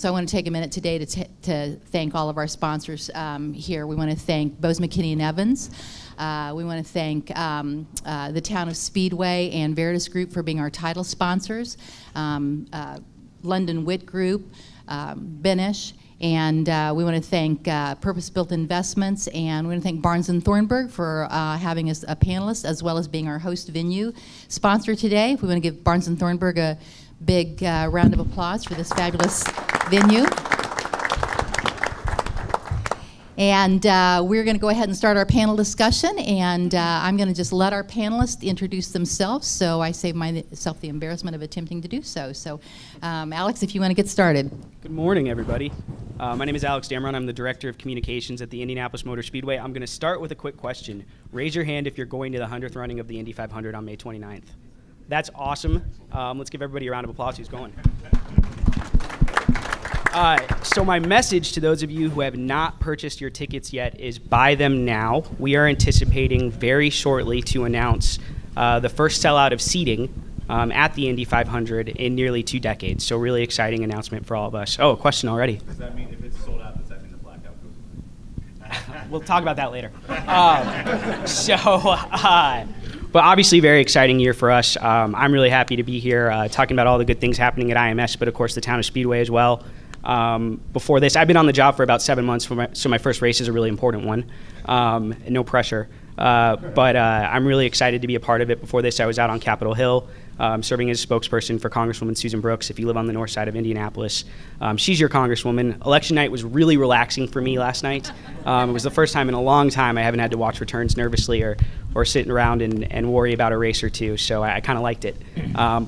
So I want to take a minute today to thank all of our sponsors here. We want to thank Bose McKinney and Evans. We want to thank the town of Speedway and Veritas Group for being our title sponsors, London Witt Group, Benish, and we want to thank Purpose Built Investments, and we want to thank Barnes & Thornburg for having us a panelist as well as being our host venue sponsor today. We want to give Barnes & Thornburg a big round of applause for this fabulous venue. And we're going to go ahead and start our panel discussion, and I'm going to just let our panelists introduce themselves, so I save myself the embarrassment of attempting to do so. So, Alex, if you want to get started. Good morning, everybody. My name is Alex Dameron. I'm the Director of Communications at the Indianapolis Motor Speedway. I'm going to start with a quick question. Raise your hand if you're going to the 100th running of the Indy 500 on May 29th. That's awesome. Let's give everybody a round of applause who's going. So my message to those of you who have not purchased your tickets yet is buy them now. We are anticipating very shortly to announce the first sellout of seating at the Indy 500 in nearly 2 decades. So really exciting announcement for all of us. Oh, a question already. Does that mean if it's sold out, does that mean the blackout goes? We'll talk about that later. But obviously very exciting year for us. I'm really happy to be here talking about all the good things happening at IMS, but of course the town of Speedway as well. Before this, I've been on the job for about 7 months, so my first race is a really important one. No pressure. But I'm really excited to be a part of it. Before this, I was out on Capitol Hill serving as a spokesperson for Congresswoman Susan Brooks. If you live on the north side of Indianapolis, she's your congresswoman. Election night was really relaxing for me last night. It was the first time in a long time I haven't had to watch returns nervously or sitting around and worry about a race or two, so I kind of liked it.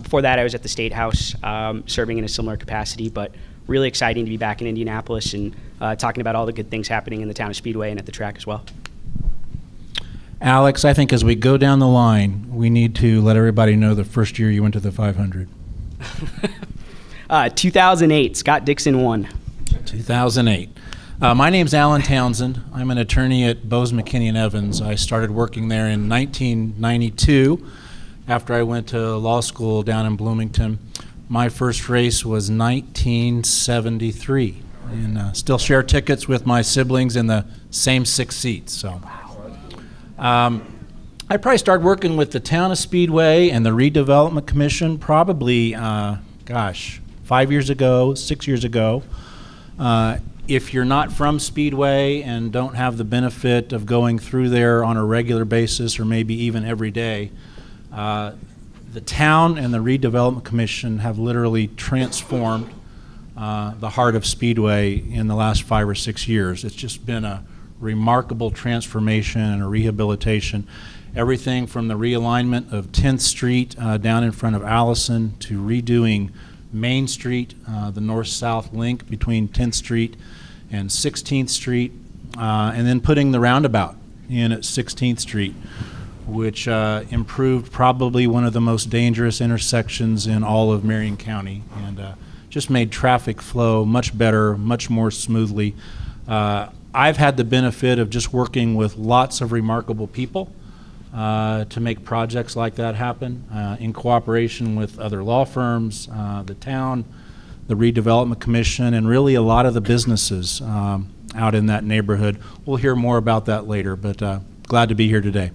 Before that, I was at the State House serving in a similar capacity, but really exciting to be back in Indianapolis and talking about all the good things happening in the town of Speedway and at the track as well. Alex, I think as we go down the line, we need to let everybody know the first year you went to the 500. 2008, Scott Dixon won. 2008. My name's Alan Townsend. I'm an attorney at Bose McKinney and Evans. I started working there in 1992 after I went to law school down in Bloomington. My first race was 1973, and still share tickets with my siblings in the same 6 seats. So, I probably started working with the town of Speedway and the Redevelopment Commission probably, 5 years ago, 6 years ago. If you're not from Speedway and don't have the benefit of going through there on a regular basis or maybe even every day, the town and the Redevelopment Commission have literally transformed the heart of Speedway in the last 5 or 6 years. It's just been a remarkable transformation and a rehabilitation. Everything from the realignment of 10th Street down in front of Allison to redoing Main Street, the north-south link between 10th Street and 16th Street, and then putting the roundabout in at 16th Street, which improved probably one of the most dangerous intersections in all of Marion County, and just made traffic flow much better, much more smoothly. I've had the benefit of just working with lots of remarkable people to make projects like that happen in cooperation with other law firms, the town, the Redevelopment Commission, and really a lot of the businesses out in that neighborhood. We'll hear more about that later, but glad to be here today.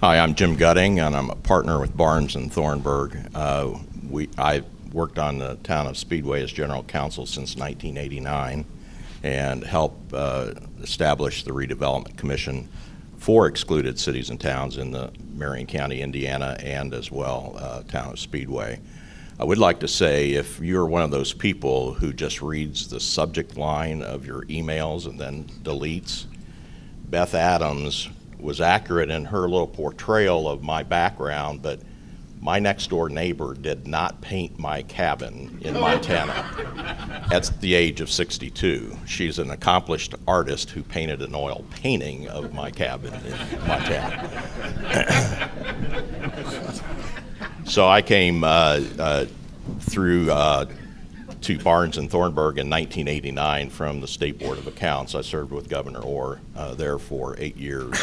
Hi, I'm Jim Gutting, and I'm a partner with Barnes & Thornburg. I worked on the town of Speedway as general counsel since 1989 and helped establish the Redevelopment Commission for excluded cities and towns in the Marion County, Indiana, and as well town of Speedway. I would like to say, if you're one of those people who just reads the subject line of your emails and then deletes, Beth Adams was accurate in her little portrayal of my background, but my next door neighbor did not paint my cabin in Montana at the age of 62. She's an accomplished artist who painted an oil painting of my cabin in Montana. So I came through to Barnes and Thornburg in 1989 from the State Board of Accounts. I served with Governor Orr there for 8 years.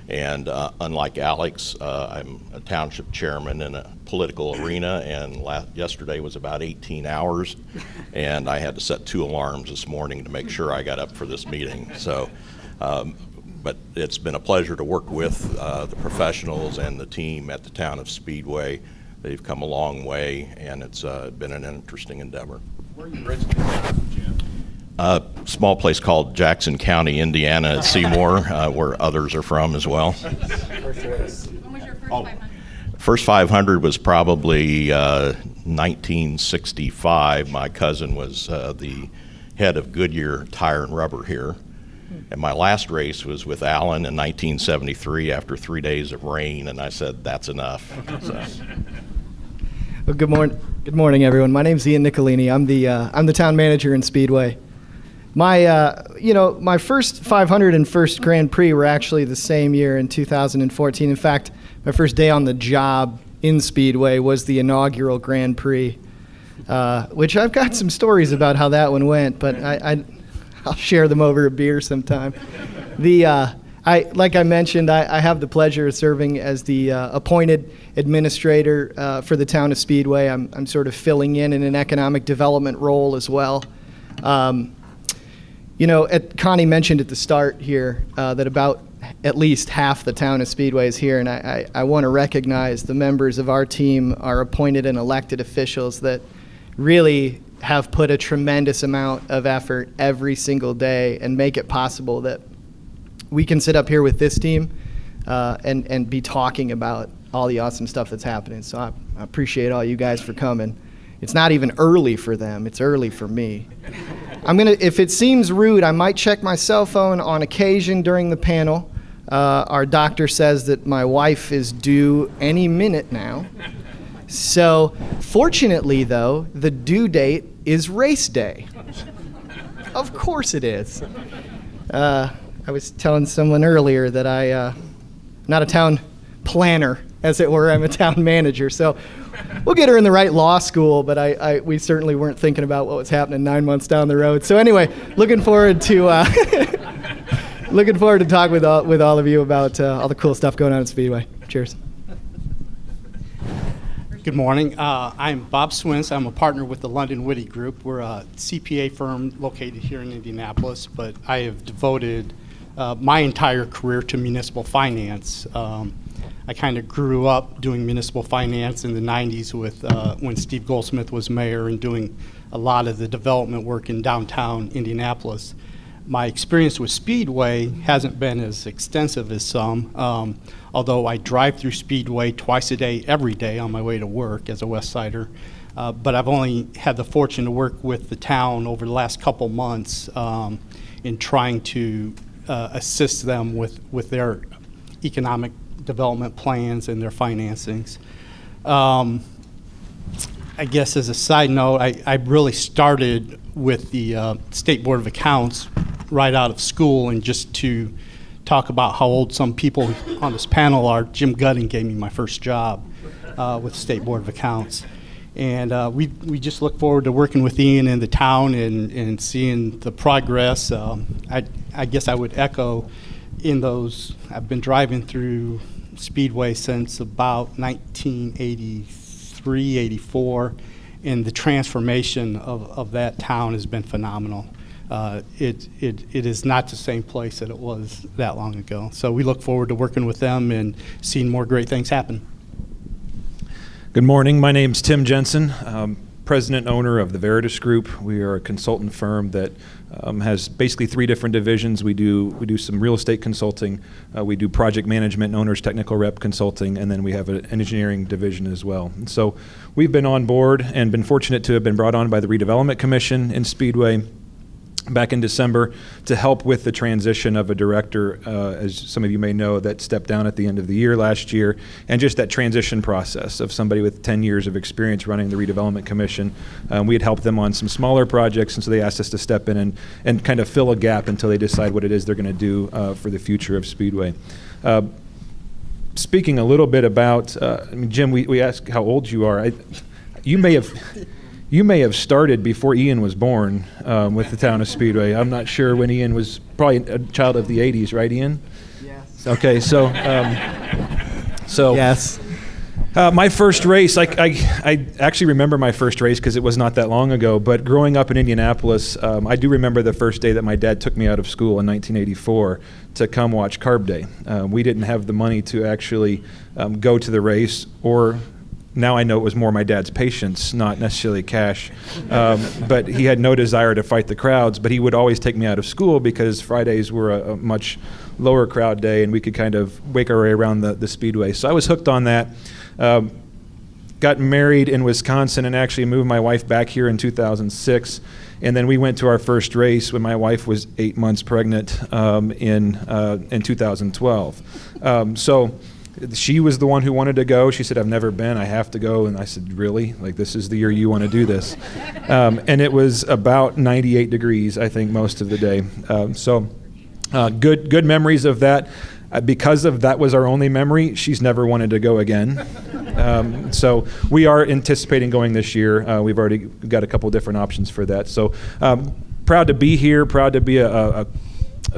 And unlike Alex, I'm a township chairman in a political arena, and yesterday was about 18 hours, and I had to set 2 alarms this morning to make sure I got up for this meeting. So, but it's been a pleasure to work with the professionals and the team at the town of Speedway. They've come a long way, and it's been an interesting endeavor. Where are you originally from, Jim? A small place called Jackson County, Indiana, at Seymour, where others are from as well. When was your first 500? First 500 was probably 1965. My cousin was the head of Goodyear Tire and Rubber here. And my last race was with Alan in 1973 after 3 days of rain, and I said, that's enough. So. Well, good morning, everyone. My name's Ian Nicolini. I'm the town manager in Speedway. My first 500 and first Grand Prix were actually the same year in 2014. In fact, my first day on the job in Speedway was the inaugural Grand Prix, which I've got some stories about how that one went, but I'll share them over a beer sometime. Like I mentioned, I have the pleasure of serving as the appointed administrator for the town of Speedway. I'm sort of filling in an economic development role as well. Connie mentioned at the start here that about at least half the town of Speedway is here, and I want to recognize the members of our team are appointed and elected officials that really have put a tremendous amount of effort every single day and make it possible that we can sit up here with this team and be talking about all the awesome stuff that's happening. So I appreciate all you guys for coming. It's not even early for them, it's early for me. If it seems rude, I might check my cell phone on occasion during the panel. Our doctor says that my wife is due any minute now. So fortunately, though, the due date is race day. Of course it is. I was telling someone earlier that I'm not a town planner, as it were. I'm a town manager. So we'll get her in the right law school, but we certainly weren't thinking about what was happening 9 months down the road. So anyway, looking forward to talking with all of you about all the cool stuff going on at Speedway. Cheers. Good morning. I'm Bob Swins. I'm a partner with the London Witty Group. We're a CPA firm located here in Indianapolis, but I have devoted my entire career to municipal finance. I kind of grew up doing municipal finance in the 90s with when Steve Goldsmith was mayor and doing a lot of the development work in downtown Indianapolis. My experience with Speedway hasn't been as extensive as some, although I drive through Speedway twice a day, every day on my way to work as a West Sider. But I've only had the fortune to work with the town over the last couple months in trying to assist them with their economic development plans and their financings. I guess as a side note, I really started with the State Board of Accounts right out of school, and just to talk about how old some people on this panel are, Jim Gutting gave me my first job with the State Board of Accounts. And we just look forward to working with Ian and the town and seeing the progress. I guess I would echo in those, I've been driving through Speedway since about 1983, 84, and the transformation of that town has been phenomenal. It is not the same place that it was that long ago. So we look forward to working with them and seeing more great things happen. Good morning. My name's Tim Jensen, president and owner of the Veritas Group. We are a consultant firm that has basically 3 different divisions. We do some real estate consulting, we do project management and owner's technical rep consulting, and then we have an engineering division as well. And so we've been on board and been fortunate to have been brought on by the Redevelopment Commission in Speedway back in December to help with the transition of a director, as some of you may know, that stepped down at the end of the year last year, and just that transition process of somebody with 10 years of experience running the Redevelopment Commission. We had helped them on some smaller projects, and so they asked us to step in and kind of fill a gap until they decide what it is they're going to do for the future of Speedway. Speaking a little bit about, Jim, we asked how old you are. You may have you may have started before Ian was born with the town of Speedway. I'm not sure when Ian was, probably a child of the 80s, right, Ian? Yes. Okay, so Yes. My first race, I actually remember my first race because it was not that long ago, but growing up in Indianapolis, I do remember the first day that my dad took me out of school in 1984 to come watch Carb Day. We didn't have the money to actually go to the race, or now I know it was more my dad's patience, not necessarily cash. But he had no desire to fight the crowds, but he would always take me out of school because Fridays were a much lower crowd day and we could kind of wake our way around the Speedway. So I was hooked on that. Got married in Wisconsin and actually moved my wife back here in 2006. And then we went to our first race when my wife was 8 months pregnant in 2012. So she was the one who wanted to go. She said, "I've never been. I have to go." And I said, "Really? Like, this is the year you want to do this?" And it was about 98 degrees, I think, most of the day. Good memories of that. Because of that was our only memory, she's never wanted to go again. So we are anticipating going this year. We've already got a couple different options for that. So proud to be here, proud to be a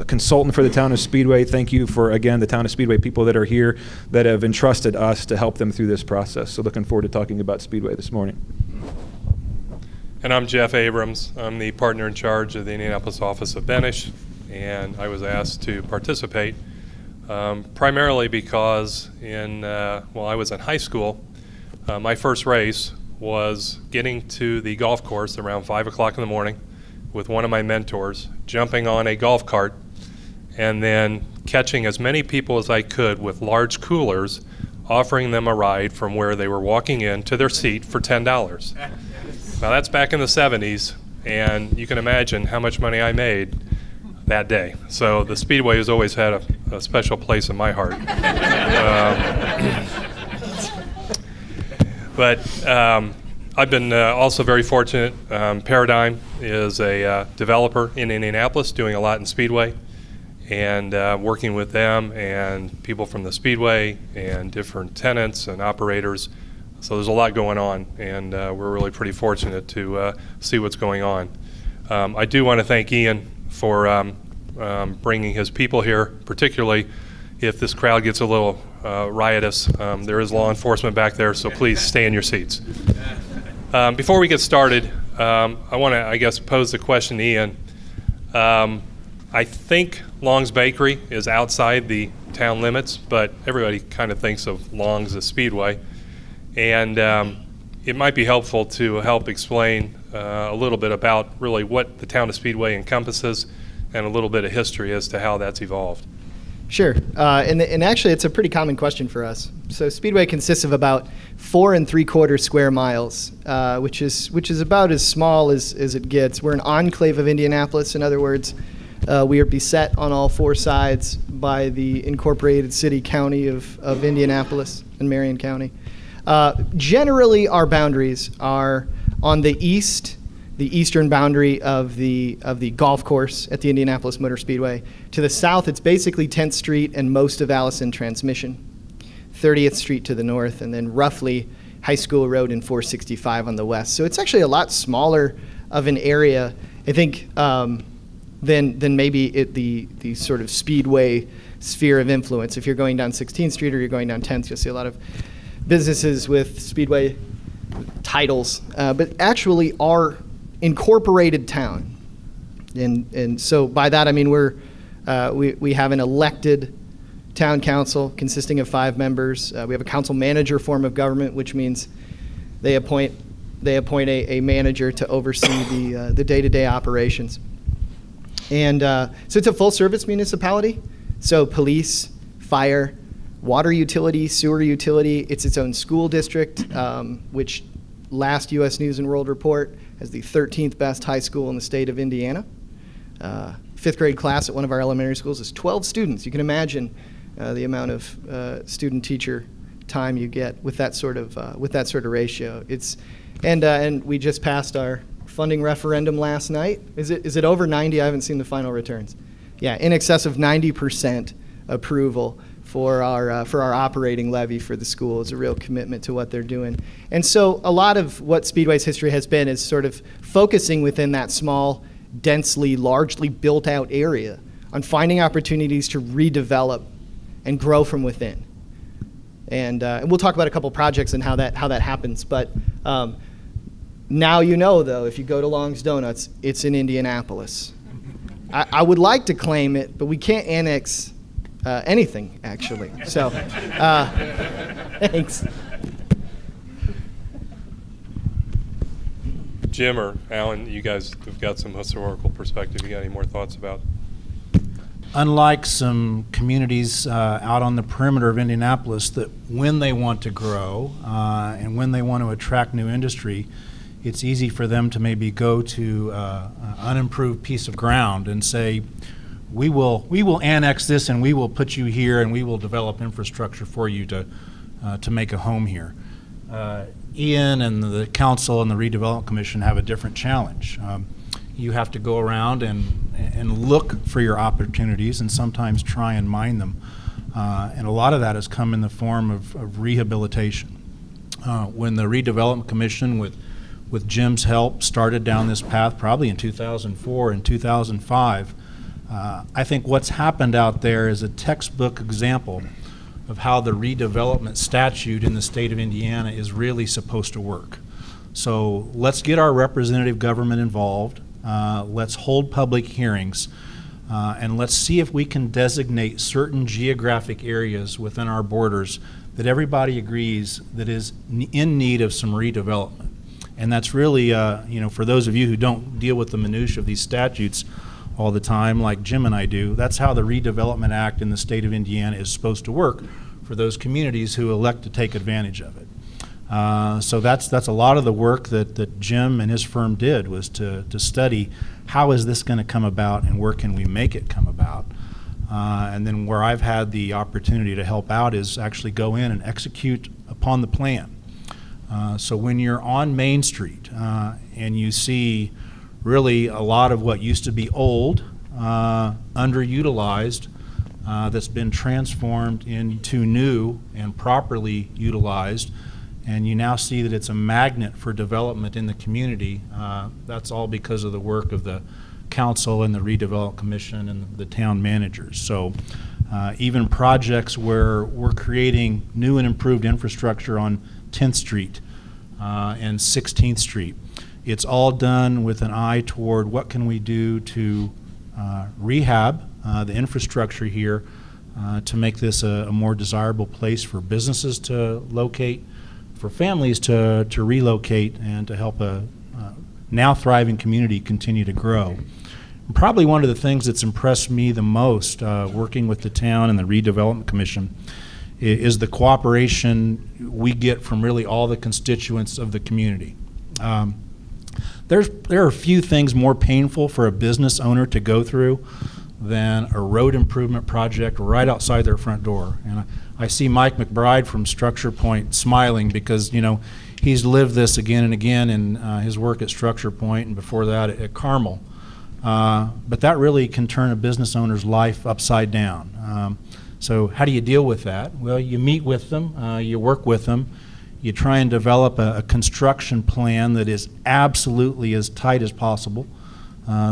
consultant for the town of Speedway. Thank you for, again, the town of Speedway people that are here that have entrusted us to help them through this process. So looking forward to talking about Speedway this morning. And I'm Jeff Abrams. I'm the partner in charge of the Indianapolis office of Benish, and I was asked to participate primarily because while I was in high school, my first race was getting to the golf course around 5 o'clock in the morning with one of my mentors, jumping on a golf cart, and then catching as many people as I could with large coolers, offering them a ride from where they were walking in to their seat for $10. Now that's back in the 70s, and you can imagine how much money I made that day. So the Speedway has always had a special place in my heart. But I've been also very fortunate. Paradigm is a developer in Indianapolis doing a lot in Speedway, and working with them and people from the Speedway and different tenants and operators. So there's a lot going on, and we're really pretty fortunate to see what's going on. I do want to thank Ian for bringing his people here, particularly if this crowd gets a little riotous. There is law enforcement back there, so please stay in your seats. Before we get started, I want to, I guess, pose the question to Ian. I think Long's Bakery is outside the town limits, but everybody kind of thinks of Long's as Speedway. And it might be helpful to help explain a little bit about really what the town of Speedway encompasses and a little bit of history as to how that's evolved. Sure, and actually it's a pretty common question for us. So Speedway consists of about 4 3/4 square miles, which is about as small as it gets. We're an enclave of Indianapolis. In other words, we are beset on all 4 sides by the incorporated county of Indianapolis and Marion County. Generally, our boundaries are on the eastern boundary of the golf course at the Indianapolis Motor Speedway. To the south, it's basically 10th Street and most of Allison Transmission, 30th Street to the north, and then roughly High School Road and 465 on the west. So it's actually a lot smaller of an area, I think, than maybe the sort of Speedway sphere of influence. If you're going down 16th Street or you're going down 10th, you'll see a lot of businesses with Speedway titles, but actually our incorporated town. And so by that I mean we have an elected town council consisting of 5 members. We have a council manager form of government, which means they appoint a manager to oversee the day-to-day operations. And so it's a full-service municipality. So police, fire, water utility, sewer utility. It's its own school district, which last U.S. News and World Report has the 13th best high school in the state of Indiana. 5th grade class at one of our elementary schools is 12 students. You can imagine the amount of student-teacher time you get with that sort of ratio. And we just passed our funding referendum last night. Is it over 90? I haven't seen the final returns. Yeah, in excess of 90% approval for our operating levy for the school. Is a real commitment to what they're doing. And so a lot of what Speedway's history has been is sort of focusing within that small, densely, largely built out area on finding opportunities to redevelop and grow from within. And we'll talk about a couple projects and how that happens. But now you know, though, if you go to Long's Donuts, it's in Indianapolis. I would like to claim it, but we can't annex anything, actually. So, thanks. Jim or Alan, you guys have got some historical perspective. You got any more thoughts about? Unlike some communities out on the perimeter of Indianapolis that when they want to grow and when they want to attract new industry, it's easy for them to maybe go to an unimproved piece of ground and say, we will annex this and we will put you here and we will develop infrastructure for you to make a home here. Ian and the council and the redevelopment commission have a different challenge. You have to go around and look for your opportunities and sometimes try and mine them. And a lot of that has come in the form of rehabilitation. When the redevelopment commission with Jim's help started down this path probably in 2004 and 2005, I think what's happened out there is a textbook example of how the redevelopment statute in the state of Indiana is really supposed to work. So let's get our representative government involved. Let's hold public hearings, and let's see if we can designate certain geographic areas within our borders that everybody agrees that is in need of some redevelopment. And that's really, for those of you who don't deal with the minutiae of these statutes all the time, like Jim and I do, that's how the Redevelopment Act in the state of Indiana is supposed to work for those communities who elect to take advantage of it. So that's a lot of the work that Jim and his firm did, was to study how is this going to come about and where can we make it come about. And then where I've had the opportunity to help out is actually go in and execute upon the plan. So when you're on Main Street and you see really a lot of what used to be old, underutilized, that's been transformed into new and properly utilized, and you now see that it's a magnet for development in the community, that's all because of the work of the council and the redevelopment commission and the town managers. So even projects where we're creating new and improved infrastructure on 10th Street and 16th Street, it's all done with an eye toward what can we do to rehab the infrastructure here to make this a more desirable place for businesses to locate, for families to relocate, and to help a now thriving community continue to grow. And probably one of the things that's impressed me the most working with the town and the redevelopment commission is the cooperation we get from really all the constituents of the community. There are few things more painful for a business owner to go through than a road improvement project right outside their front door. And I see Mike McBride from Structure Point smiling because, he's lived this again and again in his work at Structure Point and before that at Carmel. But that really can turn a business owner's life upside down. So how do you deal with that? Well, you meet with them, you work with them, you try and develop a construction plan that is absolutely as tight as possible,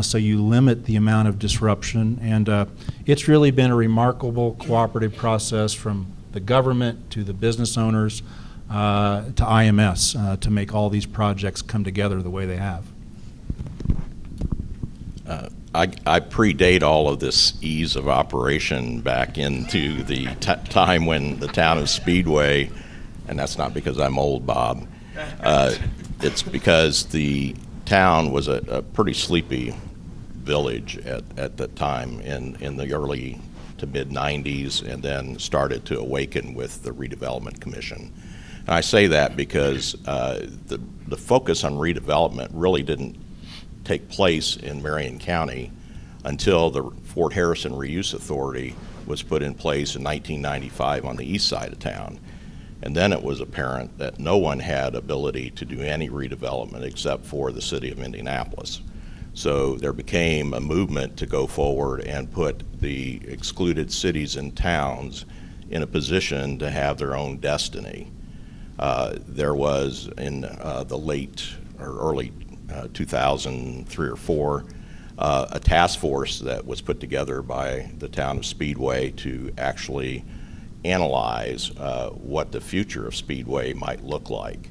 so you limit the amount of disruption. And it's really been a remarkable cooperative process from the government to the business owners to IMS to make all these projects come together the way they have. I predate all of this ease of operation back into the time when the town of Speedway, and that's not because I'm old, Bob, it's because the town was a pretty sleepy village at the time in the early to mid-90s, and then started to awaken with the Redevelopment Commission. And I say that because the focus on redevelopment really didn't take place in Marion County until the Fort Harrison Reuse Authority was put in place in 1995 on the east side of town. And then it was apparent that no one had ability to do any redevelopment except for the city of Indianapolis. So there became a movement to go forward and put the excluded cities and towns in a position to have their own destiny. There was in the late or early 2003 or 4 a task force that was put together by the town of Speedway to actually analyze what the future of Speedway might look like.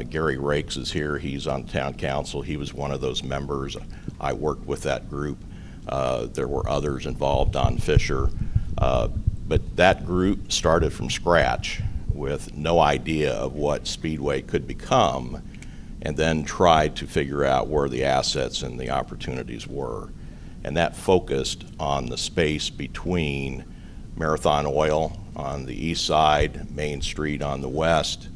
Gary Rakes is here. He's on town council. He was one of those members. I worked with that group. There were others involved, Don Fisher. But that group started from scratch with no idea of what Speedway could become, and then tried to figure out where the assets and the opportunities were. And that focused on the space between Marathon Oil on the east side, Main Street on the west,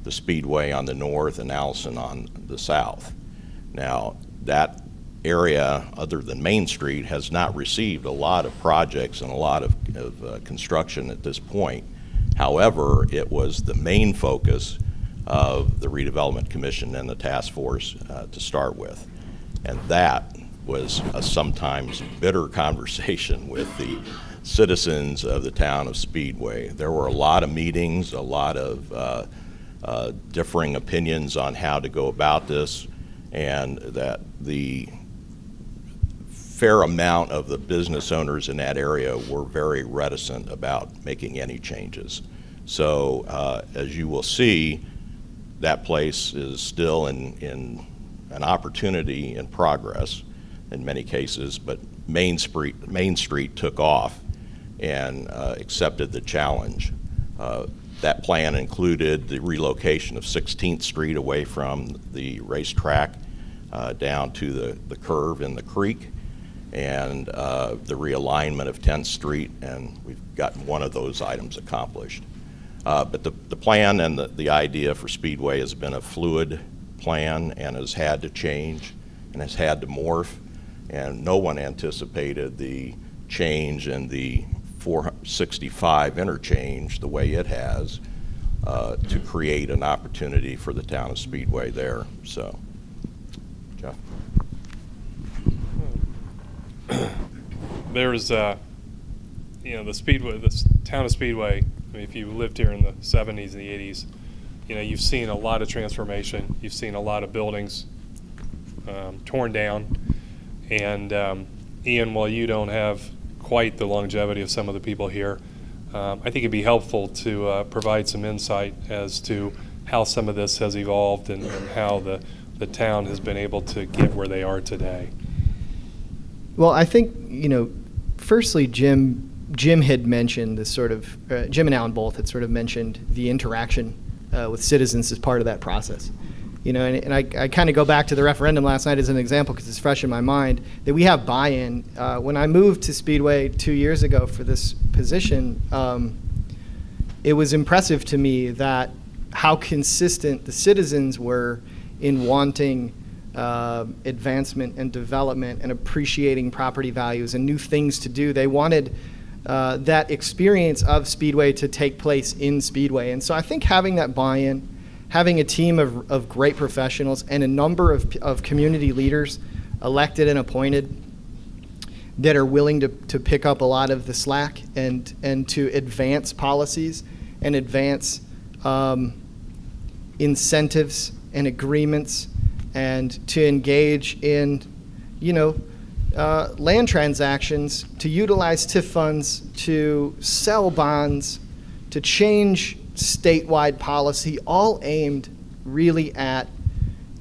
the Speedway on the north, and Allison on the south. Now, that area, other than Main Street, has not received a lot of projects and a lot of construction at this point. However, it was the main focus of the Redevelopment Commission and the task force to start with. And that was a sometimes bitter conversation with the citizens of the town of Speedway. There were a lot of meetings, a lot of differing opinions on how to go about this, and that the fair amount of the business owners in that area were very reticent about making any changes. So as you will see, that place is still in an opportunity in progress in many cases, but Main Street took off and accepted the challenge. That plan included the relocation of 16th Street away from the racetrack down to the curve in the creek, and the realignment of 10th Street, and we've gotten one of those items accomplished. But the plan and the idea for Speedway has been a fluid plan and has had to change and has had to morph, and no one anticipated the change in the 465 interchange the way it has to create an opportunity for the town of Speedway there. So, Jeff. There's, the Speedway, the town of Speedway. I mean, if you lived here in the 70s and the 80s, you've seen a lot of transformation. You've seen a lot of buildings torn down, and Ian, while you don't have quite the longevity of some of the people here, I think it'd be helpful to provide some insight as to how some of this has evolved and how the town has been able to get where they are today. Well, I think, firstly, Jim had mentioned this sort of, Jim and Alan both had sort of mentioned the interaction with citizens as part of that process. And I kind of go back to the referendum last night as an example because it's fresh in my mind, that we have buy-in. When I moved to Speedway 2 years ago for this position, it was impressive to me that how consistent the citizens were in wanting advancement and development and appreciating property values and new things to do. They wanted that experience of Speedway to take place in Speedway. And so I think having that buy-in, having a team of great professionals and a number of community leaders elected and appointed that are willing to pick up a lot of the slack and to advance policies and advance incentives and agreements and to engage in, land transactions, to utilize TIF funds, to sell bonds, to change statewide policy, all aimed really at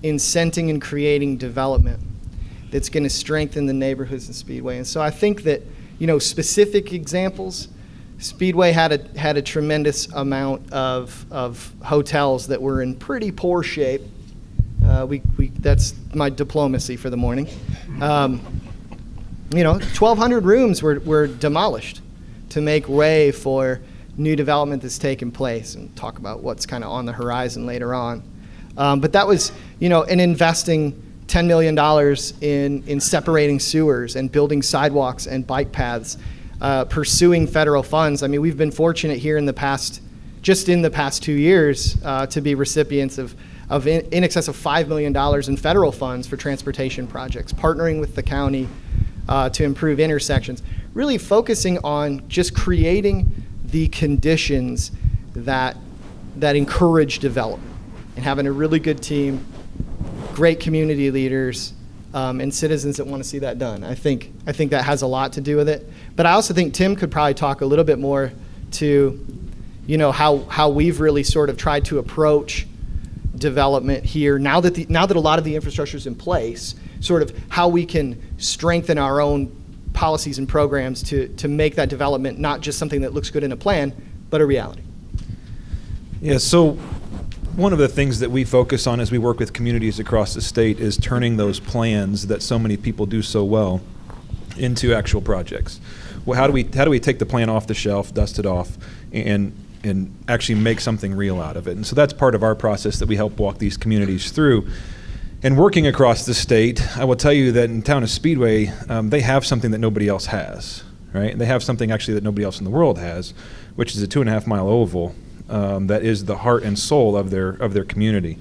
incenting and creating development that's going to strengthen the neighborhoods in Speedway. And so I think that, specific examples, Speedway had a tremendous amount of hotels that were in pretty poor shape. That's my diplomacy for the morning. 1,200 rooms were demolished to make way for new development that's taken place, and talk about what's kind of on the horizon later on. But that was, in investing $10 million in separating sewers and building sidewalks and bike paths, pursuing federal funds. I mean, we've been fortunate here in the past 2 years, to be recipients of in excess of $5 million in federal funds for transportation projects, partnering with the county to improve intersections, really focusing on just creating the conditions that encourage development, and having a really good team, great community leaders, and citizens that want to see that done. I think that has a lot to do with it. But I also think Tim could probably talk a little bit more to, how we've really sort of tried to approach development here now that a lot of the infrastructure is in place, sort of how we can strengthen our own policies and programs to make that development not just something that looks good in a plan, but a reality. Yeah, so one of the things that we focus on as we work with communities across the state is turning those plans that so many people do so well into actual projects. Well, how do we take the plan off the shelf, dust it off, and actually make something real out of it? And so that's part of our process that we help walk these communities through. And working across the state, I will tell you that in town of Speedway, they have something that nobody else has, right? They have something actually that nobody else in the world has, which is a 2.5-mile oval that is the heart and soul of their community.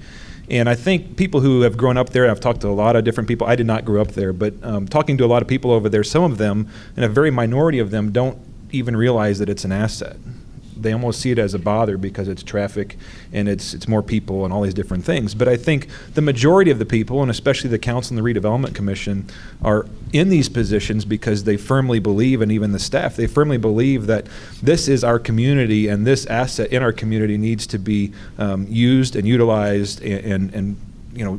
And I think people who have grown up there, I've talked to a lot of different people. I did not grow up there, but talking to a lot of people over there, some of them, and a very minority of them, don't even realize that it's an asset. They almost see it as a bother because it's traffic and it's more people and all these different things. But I think the majority of the people, and especially the council and the redevelopment commission, are in these positions because they firmly believe, and even the staff, they firmly believe that this is our community and this asset in our community needs to be used and utilized and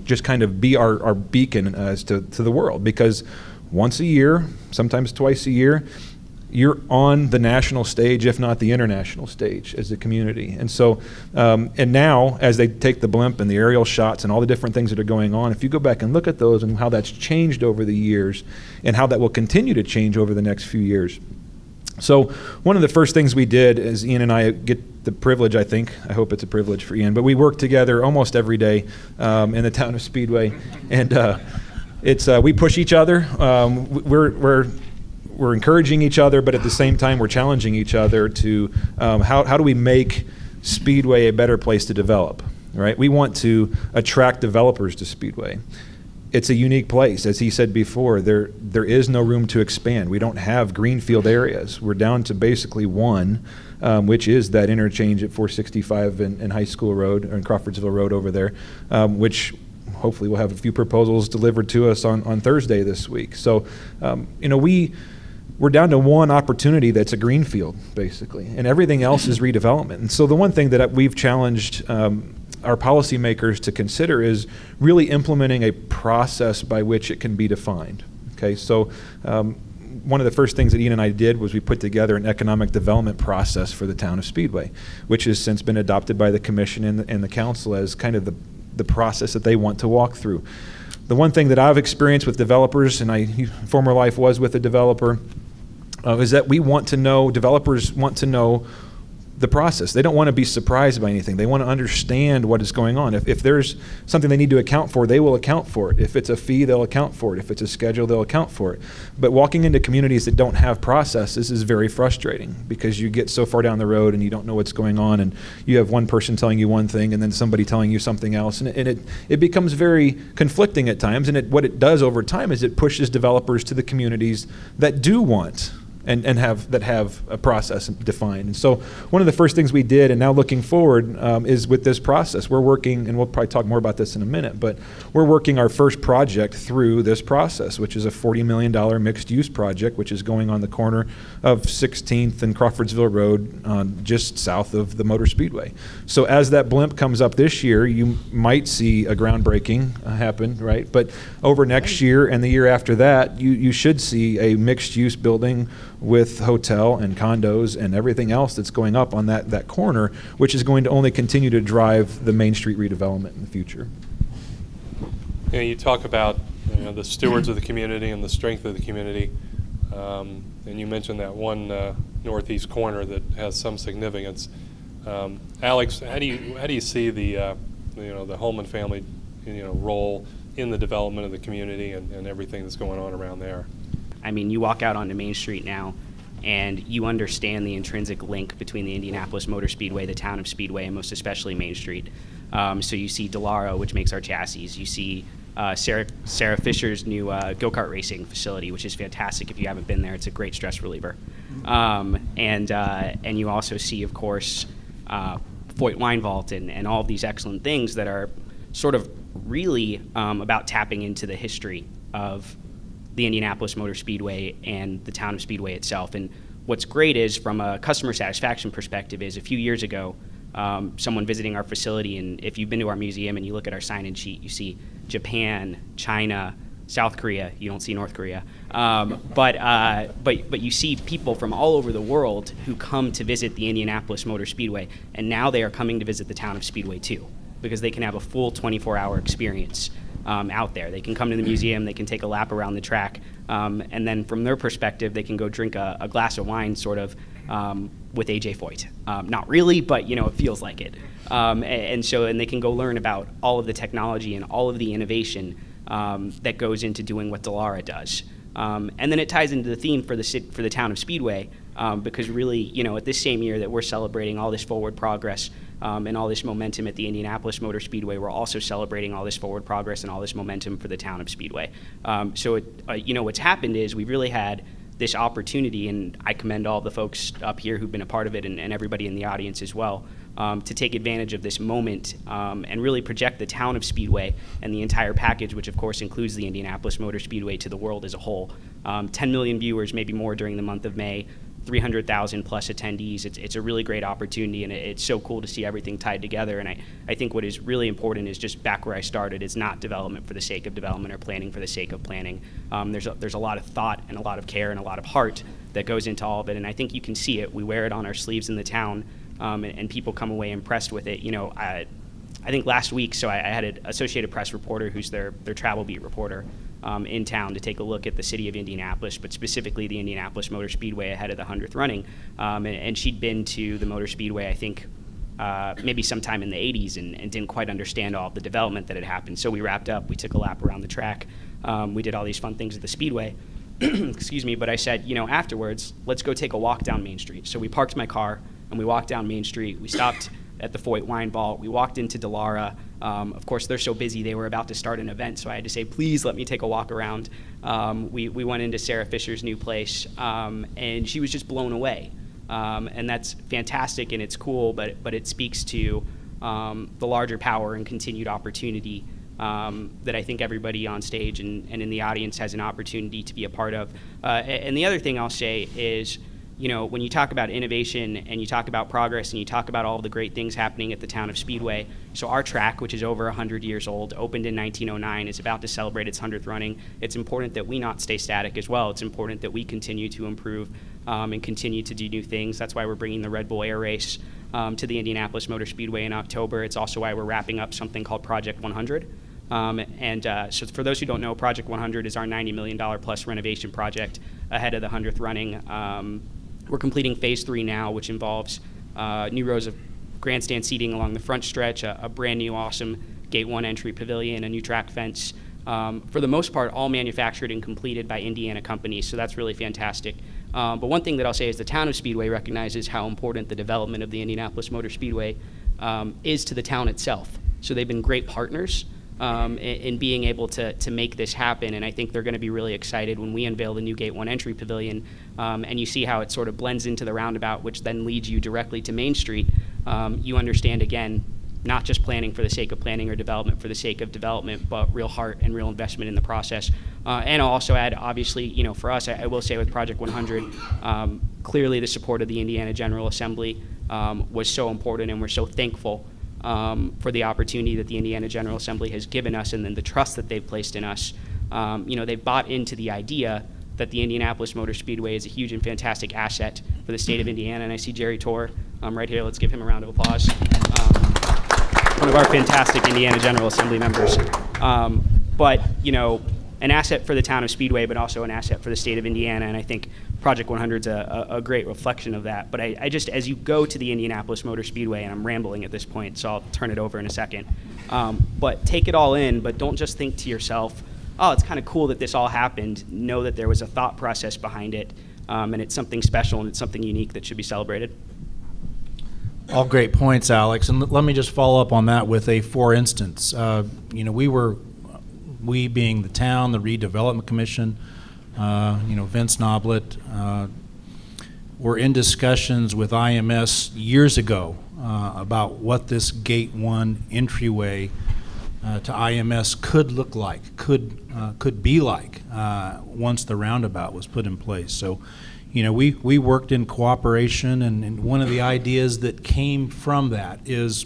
just kind of be our beacon as to the world. Because once a year, sometimes twice a year, you're on the national stage, if not the international stage, as a community. And so, and now, as they take the blimp and the aerial shots and all the different things that are going on, if you go back and look at those and how that's changed over the years and how that will continue to change over the next few years. So one of the first things we did is Ian and I get the privilege, I hope it's a privilege for Ian, but we work together almost every day in the town of Speedway. And we push each other. We're encouraging each other, but at the same time, we're challenging each other to how do we make Speedway a better place to develop, right? We want to attract developers to Speedway. It's a unique place. As he said before, there is no room to expand. We don't have greenfield areas. We're down to basically one, which is that interchange at 465 and High School Road, and Crawfordsville Road over there, which hopefully we'll have a few proposals delivered to us on Thursday this week. So, we're down to one opportunity that's a greenfield, basically, and everything else is redevelopment. And so the one thing that we've challenged our policymakers to consider is really implementing a process by which it can be defined. Okay, so one of the first things that Ian and I did was we put together an economic development process for the town of Speedway, which has since been adopted by the commission and the council as kind of the process that they want to walk through. The one thing that I've experienced with developers, and former life was with a developer, is that developers want to know the process. They don't want to be surprised by anything. They want to understand what is going on. If there's something they need to account for, they will account for it. If it's a fee, they'll account for it. If it's a schedule, they'll account for it. But walking into communities that don't have processes is very frustrating because you get so far down the road and you don't know what's going on, and you have one person telling you one thing and then somebody telling you something else, and it becomes very conflicting at times. And what it does over time is it pushes developers to the communities that do want and have a process defined. And so one of the first things we did, and now looking forward, is with this process. We're working, and we'll probably talk more about this in a minute, but we're working our first project through this process, which is a $40 million mixed-use project, which is going on the corner of 16th and Crawfordsville Road, just south of the Motor Speedway. So as that blimp comes up this year, you might see a groundbreaking happen, right? But over next year and the year after that, you should see a mixed-use building with hotel and condos and everything else that's going up on that corner, which is going to only continue to drive the Main Street redevelopment in the future. You talk about the stewards of the community and the strength of the community, and you mentioned that one northeast corner that has some significance. Alex, how do you see the Holman family role in the development of the community and everything that's going on around there? I mean, you walk out onto Main Street now, and you understand the intrinsic link between the Indianapolis Motor Speedway, the town of Speedway, and most especially Main Street. So you see Delaro, which makes our chassis. You see Sarah Fisher's new go-kart racing facility, which is fantastic. If you haven't been there, it's a great stress reliever. And you also see, of course, Foyt Wine Vault and all of these excellent things that are sort of really about tapping into the history of the Indianapolis Motor Speedway and the town of Speedway itself. And what's great is, from a customer satisfaction perspective, is a few years ago, someone visiting our facility, and if you've been to our museum and you look at our sign-in sheet, you see Japan, China, South Korea. You don't see North Korea, but you see people from all over the world who come to visit the Indianapolis Motor Speedway, and now they are coming to visit the town of Speedway too, because they can have a full 24-hour experience out there. They can come to the museum, they can take a lap around the track, and then from their perspective, they can go drink a glass of wine, sort of, with AJ Foyt. Not really, but it feels like it. And they can go learn about all of the technology and all of the innovation that goes into doing what Dallara does. And then it ties into the theme for the town of Speedway, because really, at this same year that we're celebrating all this forward progress and all this momentum at the Indianapolis Motor Speedway, we're also celebrating all this forward progress and all this momentum for the town of Speedway. What's happened is we've really had this opportunity, and I commend all the folks up here who've been a part of it, and everybody in the audience as well, to take advantage of this moment and really project the town of Speedway and the entire package, which of course includes the Indianapolis Motor Speedway, to the world as a whole. 10 million viewers, maybe more, during the month of May. 300,000 plus attendees. It's a really great opportunity, and it's so cool to see everything tied together. And I think what is really important is just back where I started. It's not development for the sake of development or planning for the sake of planning. There's a lot of thought and a lot of care and a lot of heart that goes into all of it, and I think you can see it. We wear it on our sleeves in the town, and people come away impressed with it. I think last week, so I had an Associated Press reporter who's their travel beat reporter in town to take a look at the city of Indianapolis, but specifically the Indianapolis Motor Speedway ahead of the 100th running. And she'd been to the Motor Speedway, I think, maybe sometime in the 80s, and didn't quite understand all of the development that had happened. So we wrapped up, we took a lap around the track, we did all these fun things at the Speedway. Excuse me, but I said, afterwards, let's go take a walk down Main Street. So we parked my car, and we walked down Main Street. We stopped at the Foyt Wine Vault. We walked into Dallara. Of course, they're so busy, they were about to start an event, so I had to say, please let me take a walk around. We went into Sarah Fisher's new place, and she was just blown away. And that's fantastic, and it's cool, but it speaks to the larger power and continued opportunity that I think everybody on stage and in the audience has an opportunity to be a part of. And the other thing I'll say is, when you talk about innovation and you talk about progress and you talk about all the great things happening at the town of Speedway, so our track, which is over 100 years old, opened in 1909, is about to celebrate its 100th running. It's important that we not stay static as well. It's important that we continue to improve and continue to do new things. That's why we're bringing the Red Bull Air Race to the Indianapolis Motor Speedway in October. It's also why we're wrapping up something called Project 100. So for those who don't know, Project 100 is our $90 million plus renovation project ahead of the 100th running. We're completing phase 3 now, which involves new rows of grandstand seating along the front stretch, a brand new awesome Gate 1 entry pavilion, a new track fence. For the most part, all manufactured and completed by Indiana companies, so that's really fantastic. But one thing that I'll say is the town of Speedway recognizes how important the development of the Indianapolis Motor Speedway is to the town itself. So they've been great partners in being able to make this happen, and I think they're going to be really excited when we unveil the new Gate 1 entry pavilion, and you see how it sort of blends into the roundabout, which then leads you directly to Main Street. You understand, again, not just planning for the sake of planning or development for the sake of development, but real heart and real investment in the process. And I'll also add, obviously, for us, I will say with Project 100, clearly the support of the Indiana General Assembly was so important, and we're so thankful for the opportunity that the Indiana General Assembly has given us, and then the trust that they've placed in us. They've bought into the idea that the Indianapolis Motor Speedway is a huge and fantastic asset for the state of Indiana, and I see Jerry Torr right here. Let's give him a round of applause. One of our fantastic Indiana General Assembly members. But an asset for the town of Speedway, but also an asset for the state of Indiana, and I think Project 100 is a great reflection of that. But I just, as you go to the Indianapolis Motor Speedway, and I'm rambling at this point, so I'll turn it over in a second, but take it all in, but don't just think to yourself, oh, it's kind of cool that this all happened. Know that there was a thought process behind it, and it's something special and it's something unique that should be celebrated. All great points, Alex. And let me just follow up on that with a for instance. We being the town, the Redevelopment Commission, Vince Noblet, were in discussions with IMS years ago about what this Gate 1 entryway to IMS could look like, could be like once the roundabout was put in place. So, we worked in cooperation, and one of the ideas that came from that is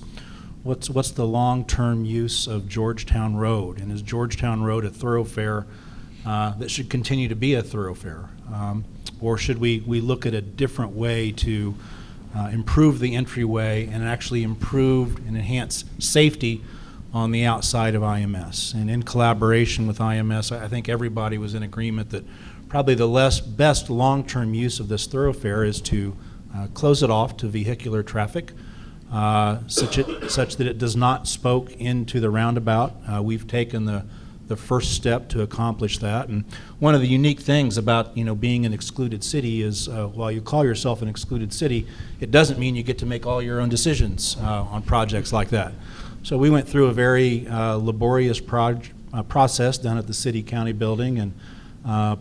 what's the long-term use of Georgetown Road, and is Georgetown Road a thoroughfare that should continue to be a thoroughfare, or should we look at a different way to improve the entryway and actually improve and enhance safety on the outside of IMS? And in collaboration with IMS, I think everybody was in agreement that probably the best long-term use of this thoroughfare is to close it off to vehicular traffic, such that it does not spoke into the roundabout. We've taken the first step to accomplish that. And one of the unique things about being an excluded city is while you call yourself an excluded city, it doesn't mean you get to make all your own decisions on projects like that. So we went through a very laborious process down at the city-county building and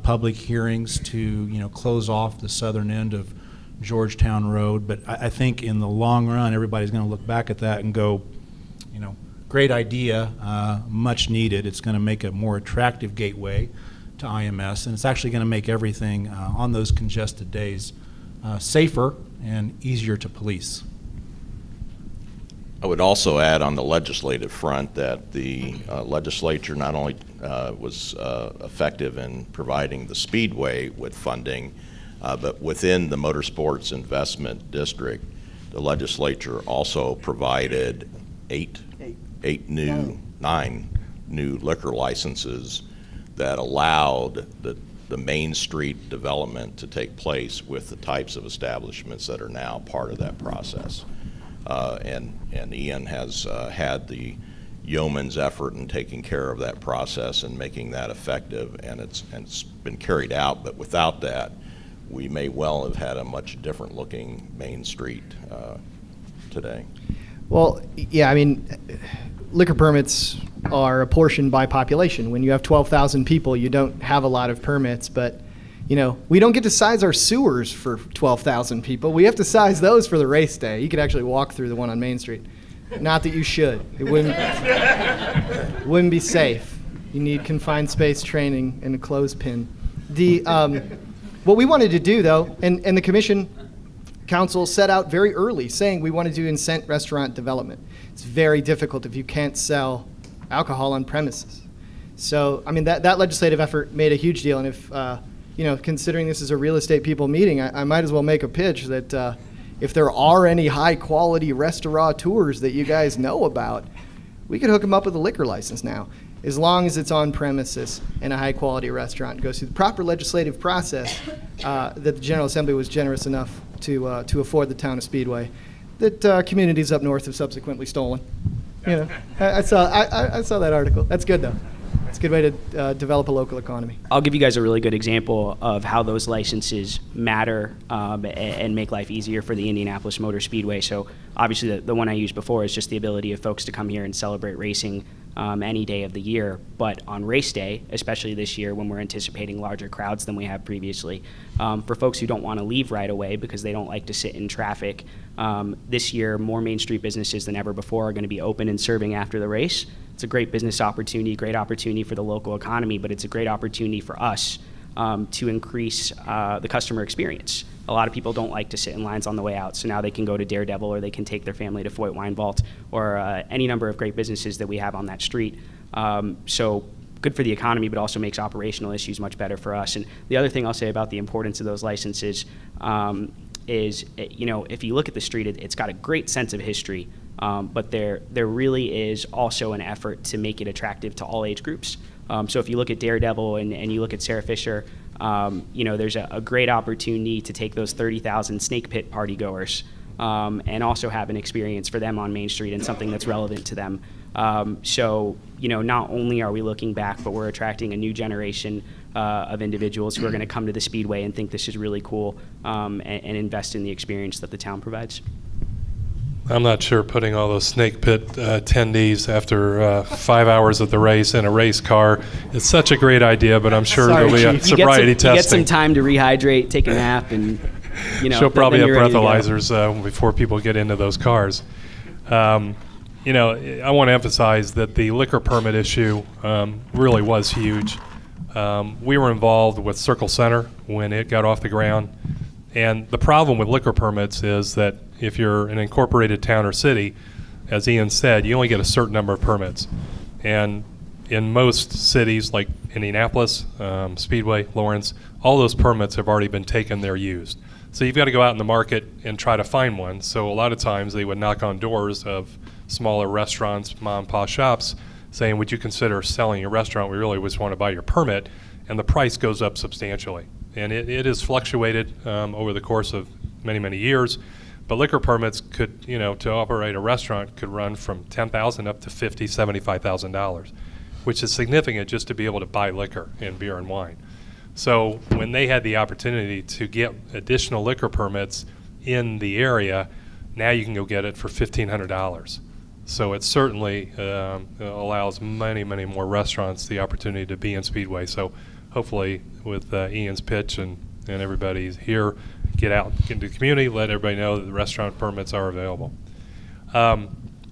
public hearings to close off the southern end of Georgetown Road. But I think in the long run, everybody's going to look back at that and go, great idea, much needed. It's going to make a more attractive gateway to IMS, and it's actually going to make everything on those congested days safer and easier to police. I would also add on the legislative front that the legislature not only was effective in providing the Speedway with funding, but within the Motorsports Investment District, the legislature also provided nine new liquor licenses that allowed the Main Street development to take place with the types of establishments that are now part of that process. And Ian has had the yeoman's effort in taking care of that process and making that effective, and it's been carried out. But without that, we may well have had a much different looking Main Street today. Well, yeah, I mean, liquor permits are apportioned by population. When you have 12,000 people, you don't have a lot of permits, but we don't get to size our sewers for 12,000 people. We have to size those for the race day. You could actually walk through the one on Main Street. Not that you should. It wouldn't be safe. You need confined space training and a clothespin. What we wanted to do, though, and the commission council set out very early saying we wanted to incent restaurant development. It's very difficult if you can't sell alcohol on premises. So, I mean, that legislative effort made a huge deal. And if considering this is a real estate people meeting, I might as well make a pitch that if there are any high-quality restaurateurs that you guys know about, we could hook them up with a liquor license now, as long as it's on premises and a high-quality restaurant and goes through the proper legislative process that the General Assembly was generous enough to afford the town of Speedway, that communities up north have subsequently stolen. I saw that article. That's good, though. It's a good way to develop a local economy. I'll give you guys a really good example of how those licenses matter and make life easier for the Indianapolis Motor Speedway. So obviously the one I used before is just the ability of folks to come here and celebrate racing any day of the year. But on race day, especially this year when we're anticipating larger crowds than we have previously, for folks who don't want to leave right away because they don't like to sit in traffic, this year more Main Street businesses than ever before are going to be open and serving after the race. It's a great business opportunity, great opportunity for the local economy, but it's a great opportunity for us to increase the customer experience. A lot of people don't like to sit in lines on the way out, so now they can go to Daredevil or they can take their family to Foyt Wine Vault or any number of great businesses that we have on that street. So good for the economy, but also makes operational issues much better for us. And the other thing I'll say about the importance of those licenses is, if you look at the street, it's got a great sense of history. But there really is also an effort to make it attractive to all age groups. So if you look at Daredevil and you look at Sarah Fisher, there's a great opportunity to take those 30,000 Snake Pit partygoers and also have an experience for them on Main Street and something that's relevant to them. So not only are we looking back, but we're attracting a new generation of individuals who are going to come to the Speedway and think this is really cool and invest in the experience that the town provides. I'm not sure putting all those Snake Pit attendees after 5 hours of the race in a race car is such a great idea, but I'm sure there'll be a sobriety testing. You get some time to rehydrate, take a nap, and She'll probably then have you're ready to go. breathalyzers before people get into those cars. I want to emphasize that the liquor permit issue really was huge. We were involved with Circle Center when it got off the ground. And the problem with liquor permits is that if you're an incorporated town or city, as Ian said, you only get a certain number of permits. And in most cities like Indianapolis, Speedway, Lawrence, all those permits have already been taken, they're used. So you've got to go out in the market and try to find one. So a lot of times they would knock on doors of smaller restaurants, mom and pop shops, saying, would you consider selling your restaurant? We really just want to buy your permit. And the price goes up substantially. And it has fluctuated over the course of many, many years. But liquor permits could, to operate a restaurant could run from $10,000 up to $50,000, $75,000, which is significant just to be able to buy liquor and beer and wine. So when they had the opportunity to get additional liquor permits in the area, now you can go get it for $1,500. So it certainly allows many, many more restaurants the opportunity to be in Speedway. So hopefully with Ian's pitch and everybody here, get out into the community, let everybody know that the restaurant permits are available.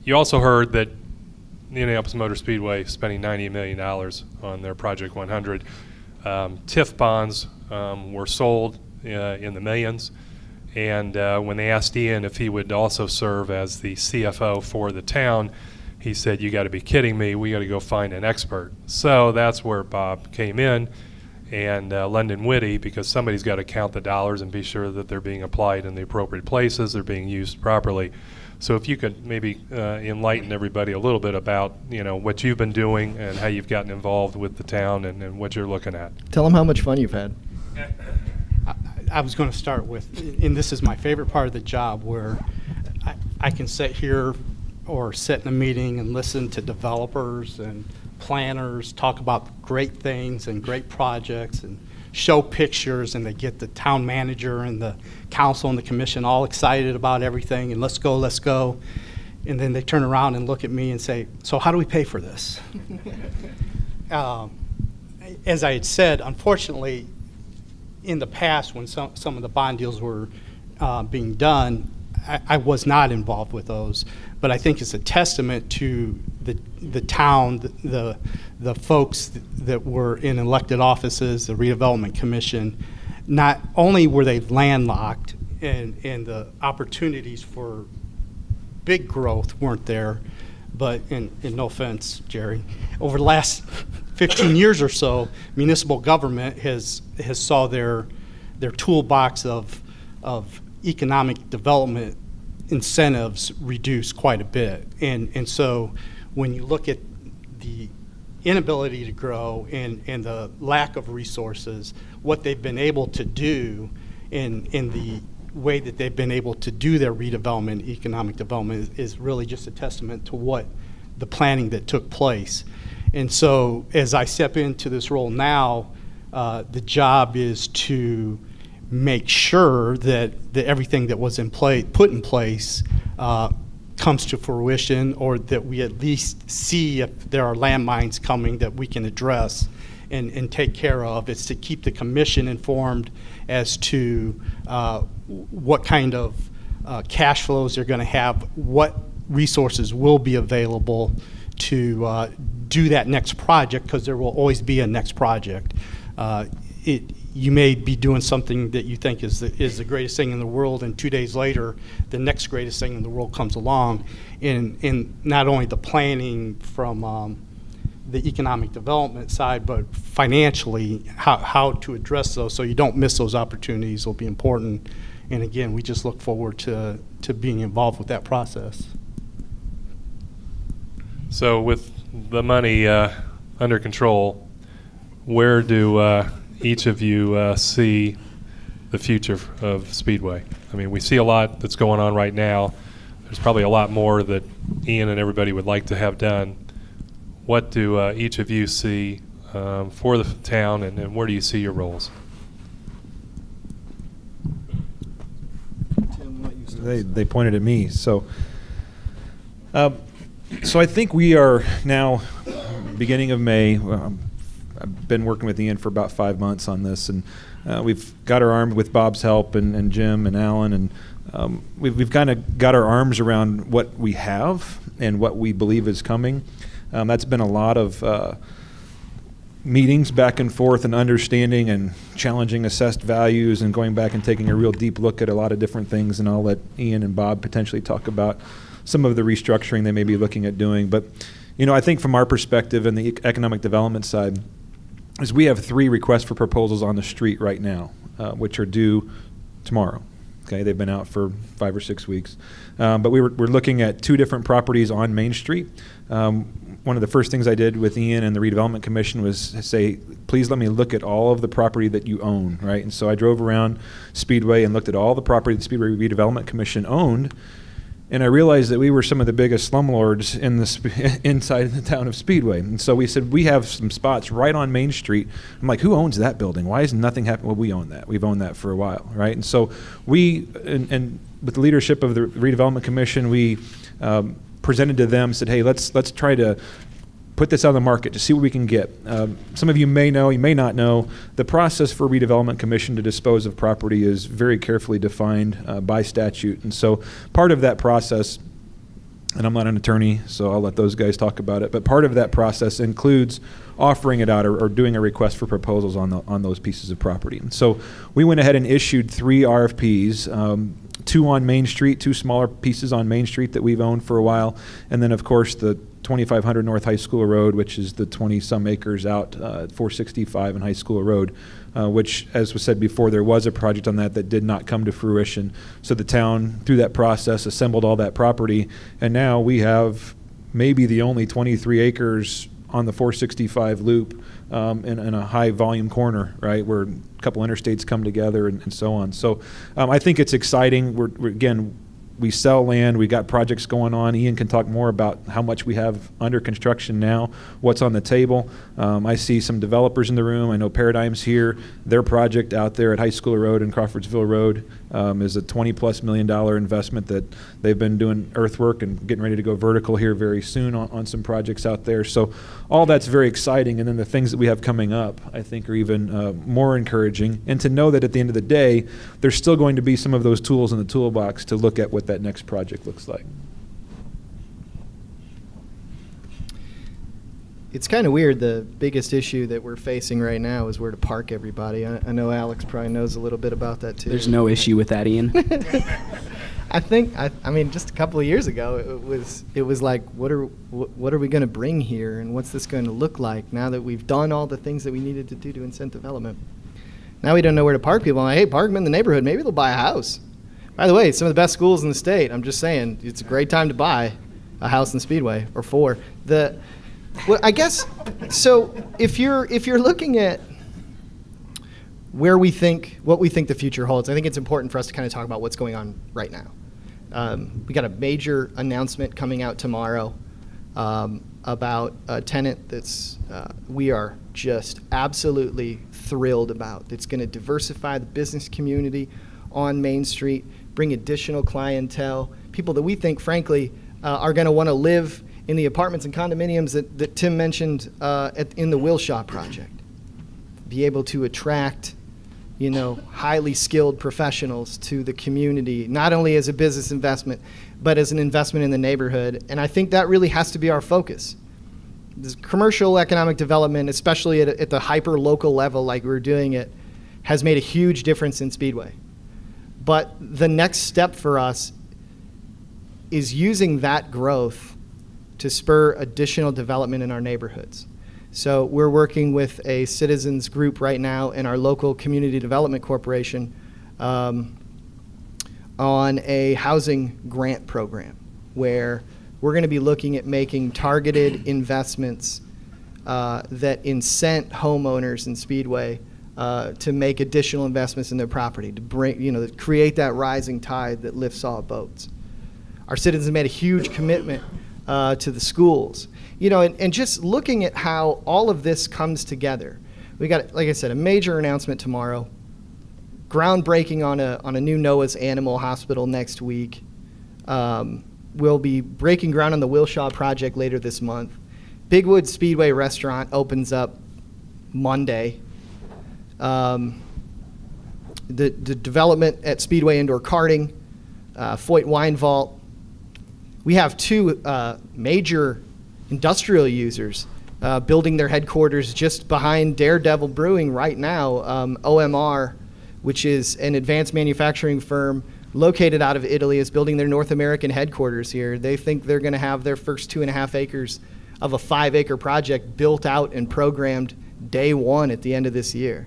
You also heard that the Indianapolis Motor Speedway is spending $90 million on their Project 100. TIF bonds were sold in the millions. And when they asked Ian if he would also serve as the CFO for the town, he said, you got to be kidding me. We got to go find an expert. So that's where Bob came in, and London Witty, because somebody's got to count the dollars and be sure that they're being applied in the appropriate places, they're being used properly. So if you could maybe enlighten everybody a little bit about what you've been doing and how you've gotten involved with the town and what you're looking at. Tell them how much fun you've had. I was going to start with, and this is my favorite part of the job, where I can sit here or sit in a meeting and listen to developers and planners talk about great things and great projects and show pictures, and they get the town manager and the council and the commission all excited about everything and let's go. And then they turn around and look at me and say, so how do we pay for this? As I had said, unfortunately, in the past, when some of the bond deals were being done, I was not involved with those. But I think it's a testament to the town, the folks that were in elected offices, the redevelopment commission. Not only were they landlocked and the opportunities for big growth weren't there, but, and no offense, Jerry, over the last 15 years or so, municipal government has saw their toolbox of economic development incentives reduce quite a bit. And so when you look at the inability to grow and the lack of resources, what they've been able to do in the way that they've been able to do their redevelopment, economic development, is really just a testament to what the planning that took place. And so as I step into this role now, the job is to make sure that everything that was put in place comes to fruition, or that we at least see if there are landmines coming that we can address and take care of. It's to keep the commission informed as to what kind of cash flows they're going to have, what resources will be available to do that next project, because there will always be a next project. You may be doing something that you think is the greatest thing in the world, and 2 days later, the next greatest thing in the world comes along. In not only the planning from the economic development side, but financially, how to address those so you don't miss those opportunities will be important. And again, we just look forward to being involved with that process. So with the money under control, where do each of you see the future of Speedway? I mean, we see a lot that's going on right now. There's probably a lot more that Ian and everybody would like to have done. What do each of you see for the town, and where do you see your roles? They pointed at me. So I think we are now, beginning of May, I've been working with Ian for about 5 months on this, and we've got our arm with Bob's help and Jim and Alan, and we've kind of got our arms around what we have and what we believe is coming. That's been a lot of meetings back and forth and understanding and challenging assessed values and going back and taking a real deep look at a lot of different things. And I'll let Ian and Bob potentially talk about some of the restructuring they may be looking at doing. But, I think from our perspective and the economic development side is we have 3 requests for proposals on the street right now, which are due tomorrow. Okay, they've been out for 5 or 6 weeks. But we're looking at 2 different properties on Main Street. One of the first things I did with Ian and the Redevelopment Commission was say, please let me look at all of the property that you own, right? And so I drove around Speedway and looked at all the property the Speedway Redevelopment Commission owned, and I realized that we were some of the biggest slumlords in inside the town of Speedway. And so we said, we have some spots right on Main Street. I'm like, who owns that building? Why is nothing happening? Well, we own that. We've owned that for a while, right? And so we, and with the leadership of the Redevelopment Commission, we presented to them, said, hey, let's try to put this on the market to see what we can get. Some of you may know, you may not know, the process for Redevelopment Commission to dispose of property is very carefully defined by statute. And so part of that process, and I'm not an attorney, so I'll let those guys talk about it, but part of that process includes offering it out or doing a request for proposals on those pieces of property. And so we went ahead and issued 3 RFPs, 2 on Main Street, 2 smaller pieces on Main Street that we've owned for a while, and then of course the 2500 North High School Road, which is the 20-some acres out 465 in High School Road, which, as was said before, there was a project on that did not come to fruition. So the town, through that process, assembled all that property, and now we have maybe the only 23 acres on the 465 loop in a high volume corner, right, where a couple interstates come together and so on. So I think it's exciting. We're again, we sell land. We got projects going on. Ian can talk more about how much we have under construction now, what's on the table. I see some developers in the room. I know Paradigm's here. Their project out there at High School Road and Crawfordsville Road is a $20+ million investment that they've been doing earthwork and getting ready to go vertical here very soon on some projects out there. So all that's very exciting. And then the things that we have coming up, I think, are even more encouraging. And to know that at the end of the day, there's still going to be some of those tools in the toolbox to look at what that next project looks like. It's kind of weird. The biggest issue that we're facing right now is where to park everybody. I know Alex probably knows a little bit about that too. There's no issue with that, Ian. I mean, just a couple of years ago, it was like, what are we going to bring here, and what's this going to look like now that we've done all the things that we needed to do to incent development? Now we don't know where to park people. I'm like, hey, park them in the neighborhood. Maybe they'll buy a house. By the way, some of the best schools in the state. I'm just saying, it's a great time to buy a house in Speedway or 4. Well, I guess so. If you're looking at what we think the future holds, I think it's important for us to kind of talk about what's going on right now. We got a major announcement coming out tomorrow about a tenant that's we are just absolutely thrilled about. It's going to diversify the business community on Main Street, bring additional clientele, people that we think, frankly, are going to want to live in the apartments and condominiums that Tim mentioned in the Wilshaw project. Be able to attract, highly skilled professionals to the community, not only as a business investment, but as an investment in the neighborhood. And I think that really has to be our focus. This commercial economic development, especially at the hyper-local level like we're doing it, has made a huge difference in Speedway. But the next step for us is using that growth to spur additional development in our neighborhoods. So we're working with a citizens group right now in our local community development corporation on a housing grant program where we're going to be looking at making targeted investments that incent homeowners in Speedway to make additional investments in their property, to bring, to create that rising tide that lifts all boats. Our citizens have made a huge commitment to the schools, and just looking at how all of this comes together. We got, like I said, a major announcement tomorrow, groundbreaking on a new Noah's Animal Hospital next week. We'll be breaking ground on the Wilshaw project later this month. Bigwood Speedway Restaurant opens up Monday. The development at Speedway Indoor Karting, Foyt Wine Vault. We have two major industrial users building their headquarters just behind Daredevil Brewing right now. OMR, which is an advanced manufacturing firm located out of Italy, is building their North American headquarters here. They think they're going to have their first 2.5 acres of a 5-acre project built out and programmed day one at the end of this year.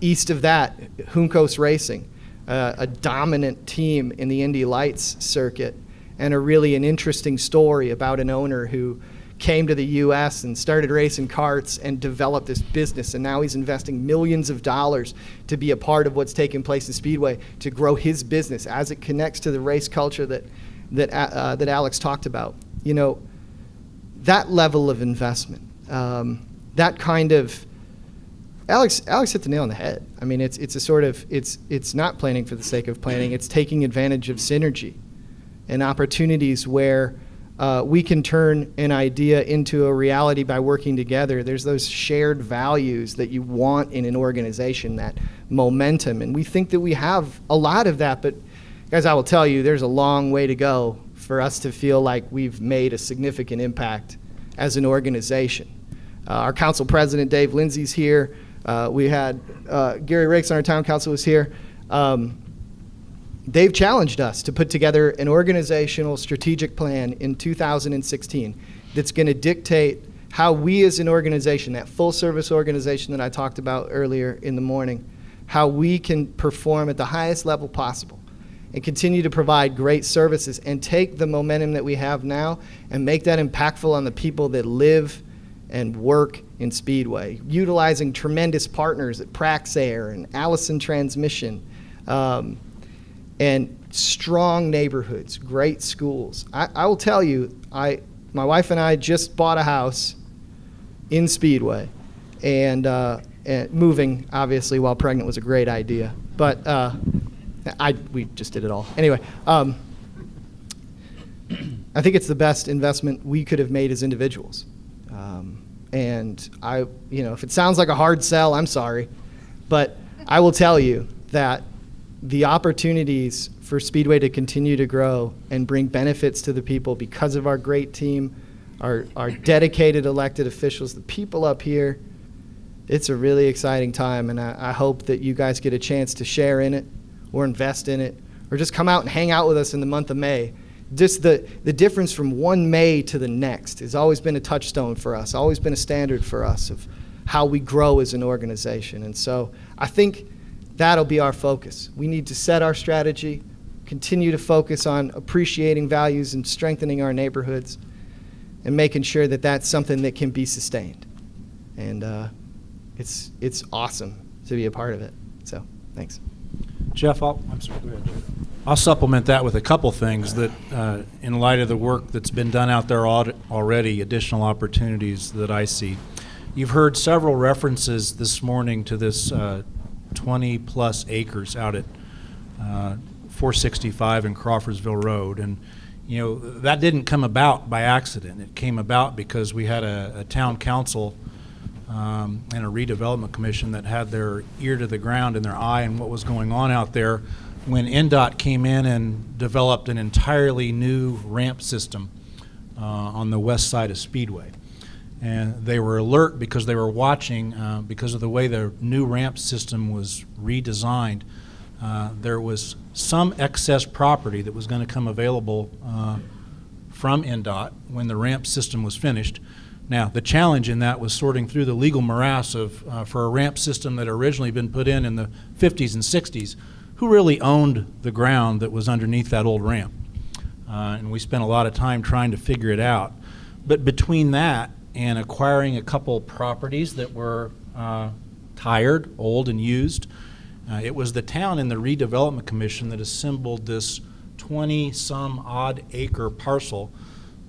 East of that, Juncos Racing, a dominant team in the Indy Lights circuit, and an interesting story about an owner who came to the U.S. and started racing karts and developed this business, and now he's investing millions of dollars to be a part of what's taking place in Speedway to grow his business as it connects to the race culture that Alex talked about. You know, that level of investment, that kind of Alex hit the nail on the head. I mean, it's a sort of it's not planning for the sake of planning. It's taking advantage of synergy and opportunities where we can turn an idea into a reality by working together. There's those shared values that you want in an organization, that momentum, and we think that we have a lot of that. But guys, I will tell you, there's a long way to go for us to feel like we've made a significant impact as an organization. Our council president, Dave Lindsay's here. We had Gary Rakes on our town council was here. They've challenged us to put together an organizational strategic plan in 2016 that's going to dictate how we as an organization, that full service organization that I talked about earlier in the morning, how we can perform at the highest level possible and continue to provide great services and take the momentum that we have now and make that impactful on the people that live and work in Speedway, utilizing tremendous partners at Praxair and Allison Transmission, and strong neighborhoods, great schools. I will tell you, my wife and I just bought a house in Speedway, and moving, obviously, while pregnant was a great idea. But we just did it all. Anyway, I think it's the best investment we could have made as individuals. And if it sounds like a hard sell, I'm sorry. But I will tell you that the opportunities for Speedway to continue to grow and bring benefits to the people because of our great team, our dedicated elected officials, the people up here, it's a really exciting time. And I hope that you guys get a chance to share in it or invest in it or just come out and hang out with us in the month of May. Just the difference from one May to the next has always been a touchstone for us, always been a standard for us of how we grow as an organization. And so I think that'll be our focus. We need to set our strategy, continue to focus on appreciating values and strengthening our neighborhoods, and making sure that that's something that can be sustained. And it's awesome to be a part of it. So thanks. Jeff, I'm sorry, go ahead, Jeff. I'll supplement that with a couple things that, in light of the work that's been done out there already, additional opportunities that I see. You've heard several references this morning to this 20-plus acres out at 465 and Crawfordsville Road. And, that didn't come about by accident. It came about because we had a town council and a redevelopment commission that had their ear to the ground and their eye on what was going on out there when NDOT came in and developed an entirely new ramp system on the west side of Speedway. And they were alert because they were watching, because of the way the new ramp system was redesigned, there was some excess property that was going to come available from NDOT when the ramp system was finished. Now, the challenge in that was sorting through the legal morass of for a ramp system that had originally been put in the 50s and 60s, who really owned the ground that was underneath that old ramp. And we spent a lot of time trying to figure it out. But between that and acquiring a couple properties that were tired, old, and used, it was the town and the redevelopment commission that assembled this 20-some-odd acre parcel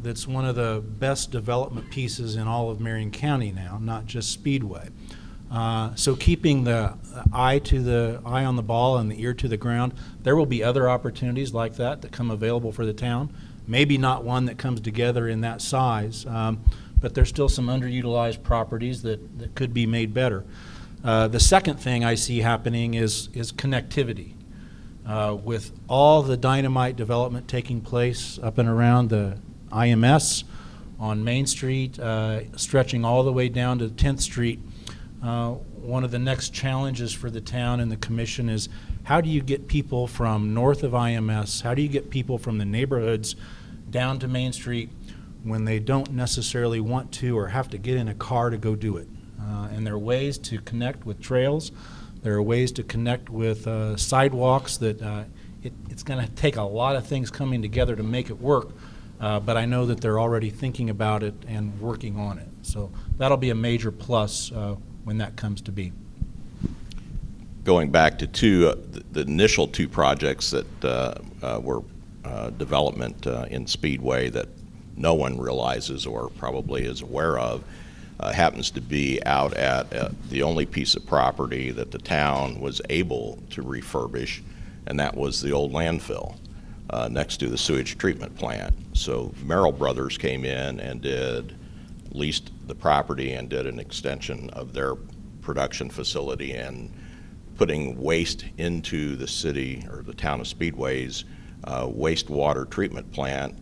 that's one of the best development pieces in all of Marion County now, not just Speedway. So keeping the eye on the ball and the ear to the ground, there will be other opportunities like that come available for the town. Maybe not one that comes together in that size, but there's still some underutilized properties that could be made better. The second thing I see happening is connectivity. With all the dynamite development taking place up and around the IMS on Main Street, stretching all the way down to 10th Street, one of the next challenges for the town and the commission is how do you get people from north of IMS, how do you get people from the neighborhoods down to Main Street when they don't necessarily want to or have to get in a car to go do it? And there are ways to connect with trails. There are ways to connect with sidewalks that it's going to take a lot of things coming together to make it work, but I know that they're already thinking about it and working on it. So that'll be a major plus when that comes to be. Going back to the initial two projects that were development in Speedway that no one realizes or probably is aware of, happens to be out at the only piece of property that the town was able to refurbish, and that was the old landfill next to the sewage treatment plant. So Merrill Brothers came in and leased the property and did an extension of their production facility and putting waste into the city or the town of Speedway's wastewater treatment plant,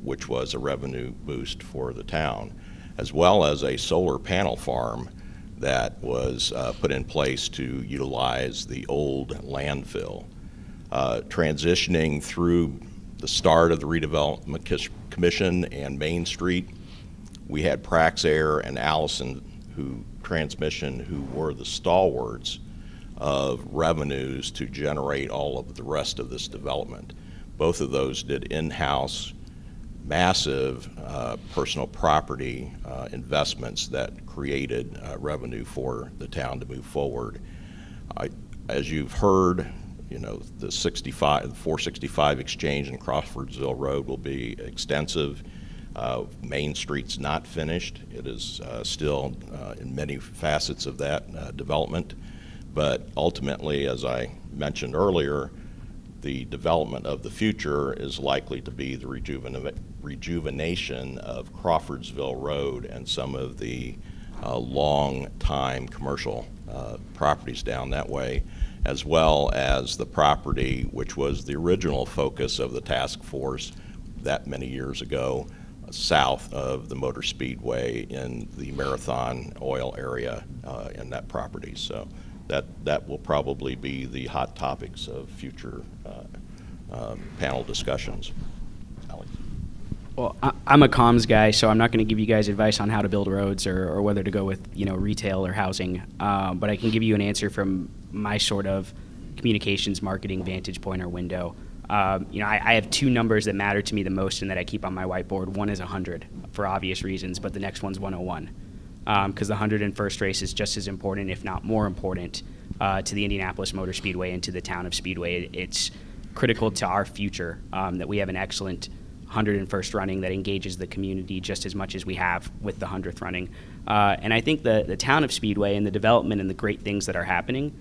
which was a revenue boost for the town, as well as a solar panel farm that was put in place to utilize the old landfill. Transitioning through the start of the Redevelopment Commission and Main Street, we had Praxair and Allison Transmission who were the stalwarts of revenues to generate all of the rest of this development. Both of those did in-house massive personal property investments that created revenue for the town to move forward. As you've heard, you know, the 465 exchange in Crawfordsville Road will be extensive. Main Street's not finished. It is still in many facets of that development. But ultimately, as I mentioned earlier, the development of the future is likely to be the rejuvenation of Crawfordsville Road and some of the long-time commercial properties down that way, as well as the property which was the original focus of the task force that many years ago, south of the Motor Speedway in the Marathon Oil area in that property. So that will probably be the hot topics of future panel discussions. Alex? Well, I'm a comms guy, so I'm not going to give you guys advice on how to build roads or whether to go with, you know, retail or housing. But I can give you an answer from my sort of communications marketing vantage point or window. You know, I have two numbers that matter to me the most and that I keep on my whiteboard. One is 100 for obvious reasons, but the next one's 101. Because the 101st race is just as important, if not more important, to the Indianapolis Motor Speedway and to the town of Speedway. It's critical to our future that we have an excellent 101st running that engages the community just as much as we have with the 100th running. And I think the town of Speedway and the development and the great things that are happening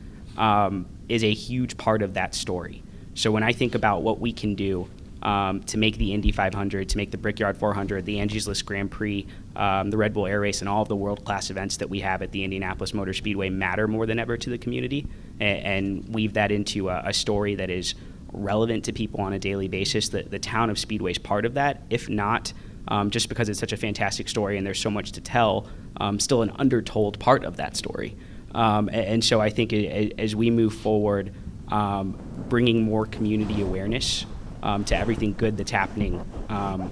is a huge part of that story. So when I think about what we can do to make the Indy 500, to make the Brickyard 400, the Angie's List Grand Prix, the Red Bull Air Race, and all of the world-class events that we have at the Indianapolis Motor Speedway matter more than ever to the community, and weave that into a story that is relevant to people on a daily basis, the town of Speedway is part of that. If not, just because it's such a fantastic story and there's so much to tell, still an undertold part of that story. And so I think as we move forward, bringing more community awareness to everything good that's happening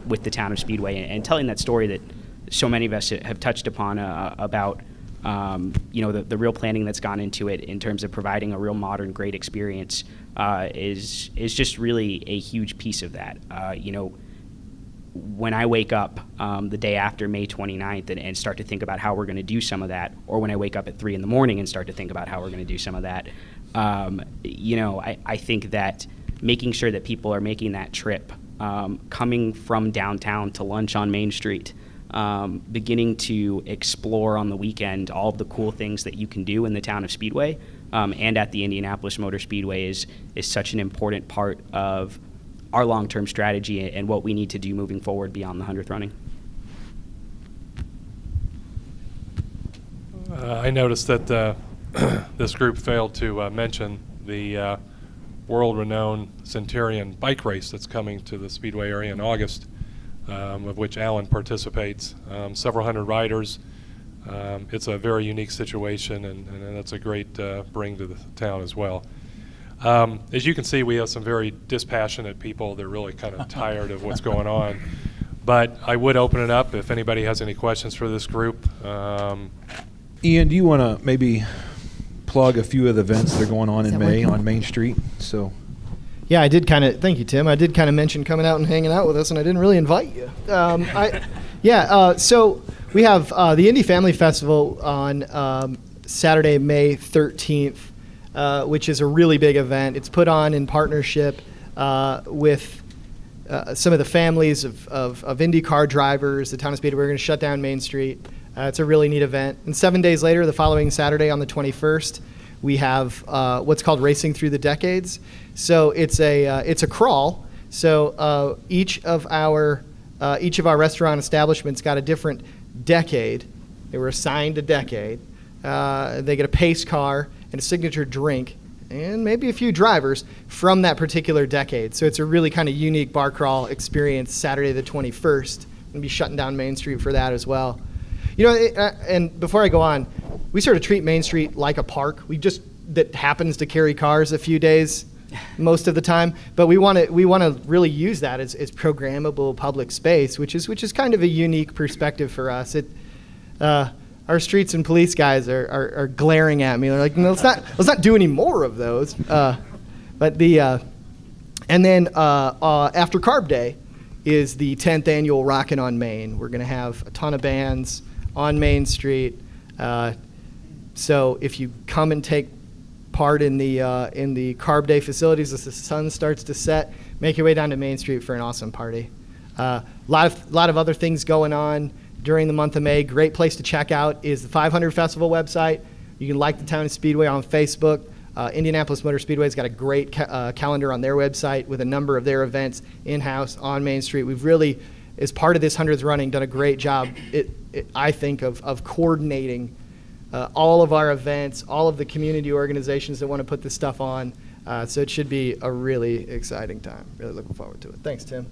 with the town of Speedway and telling that story that so many of us have touched upon about you know, the real planning that's gone into it in terms of providing a real modern, great experience is just really a huge piece of that. You know, when I wake up the day after May 29th and start to think about how we're going to do some of that, or when I wake up at 3 in the morning and start to think about how we're going to do some of that, you know, I think that making sure that people are making that trip, coming from downtown to lunch on Main Street, beginning to explore on the weekend all of the cool things that you can do in the town of Speedway and at the Indianapolis Motor Speedway is such an important part of our long-term strategy and what we need to do moving forward beyond the 100th running. I noticed that this group failed to mention the world-renowned Centurion bike race that's coming to the Speedway area in August, of which Alan participates. Several hundred riders. It's a very unique situation, and that's a great bring to the town as well. As you can see, we have some very dispassionate people. They're really kind of tired of what's going on. But I would open it up if anybody has any questions for this group. Ian, do you want to maybe plug a few of the events that are going on in May on Main Street? So, Yeah, I did kind of. Thank you, Tim. I did kind of mention coming out and hanging out with us, and I didn't really invite you. So we have the Indie Family Festival on Saturday, May 13th, which is a really big event. It's put on in partnership with some of the families of IndyCar drivers. The town of Speedway. We're going to shut down Main Street. It's a really neat event. And 7 days later, the following Saturday on the 21st, we have what's called Racing Through the Decades. So it's a crawl. So each of our restaurant establishments got a different decade. They were assigned a decade. They get a pace car and a signature drink, and maybe a few drivers from that particular decade. So it's a really kind of unique bar crawl experience. Saturday the 21st. We'll be shutting down Main Street for that as well. You know, and before I go on, we sort of treat Main Street like a park. That happens to carry cars a few days most of the time, but we want to really use that as programmable public space, which is kind of a unique perspective for us. Our streets and police guys are glaring at me. They're like, no, let's not do any more of those. And then after Carb Day is the 10th annual Rockin' on Main. We're going to have a ton of bands on Main Street. So if you come and take part in the Carb Day facilities as the sun starts to set, make your way down to Main Street for an awesome party. A lot of other things going on during the month of May. Great place to check out is the 500 Festival website. You can like the Town of Speedway on Facebook. Indianapolis Motor Speedway's got a great calendar on their website with a number of their events in-house on Main Street. We've really, as part of this 100th running, done a great job, I think, of coordinating all of our events, all of the community organizations that want to put this stuff on. So it should be a really exciting time. Really looking forward to it. Thanks, Tim.